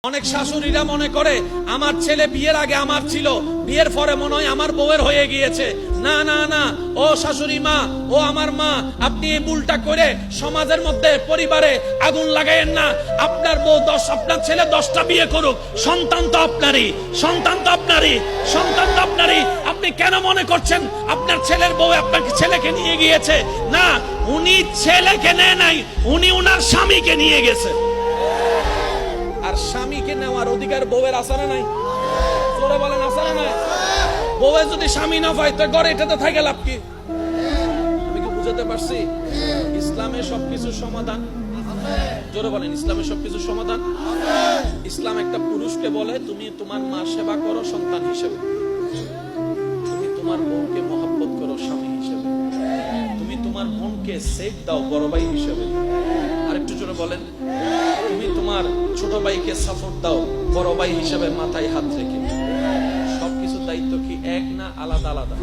অনেক শাশুড়িরা মনে করে আমার ছেলে বিয়ের আগে আমার ছিল, বিয়ের পরে মনে হয় আমার বউয়ের হয়ে গিয়েছে। না না না, ও শাশুড়ি মা, ও আমার মা, আপনি এই ভুলটা করে সমাজের মধ্যে পরিবারে আগুন লাগাইয়েন না। আপনার বউ আপনার ছেলে 10টা বিয়ে করুক, সন্তান তো আপনারই, সন্তান তো আপনারই, সন্তান তো আপনারই। আপনি কেন মনে করছেন আপনার ছেলের বউ আপনাকে ছেলেকে নিয়ে গিয়েছে? না, উনি ছেলেকে নেয় নাই, উনি উনার স্বামীকে নিয়ে গেছে। আর স্বামীকে নেওয়ার অধিকার বউয়ের আছে না নাই? জোরে বলেন, আছে না নাই? বউয়ের যদি স্বামী না পায় তো ঘরে এটাতে থাকে লাভ কি? আমি কি বুঝাতে পারছি? ইসলামে সবকিছু সমাধান। জোরে বলেন, ইসলামে সবকিছু সমাধান। ইসলাম একটা পুরুষকে বলে তুমি তোমার মা সেবা করো সন্তান হিসেবে, তুমি তোমার বউকে মহব্বত করো স্বামী হিসেবে, তুমি তোমার বোনকে সেফ দাও বড় ভাই হিসেবে। আরেকটু জোরে বলেন, তুমি তোমার ছোট ভাইকে সাপোর্ট দাও বড় ভাই হিসেবে মাথায় হাত রেখে। সবকিছু দায়িত্ব কি এক না আলাদা আলাদা?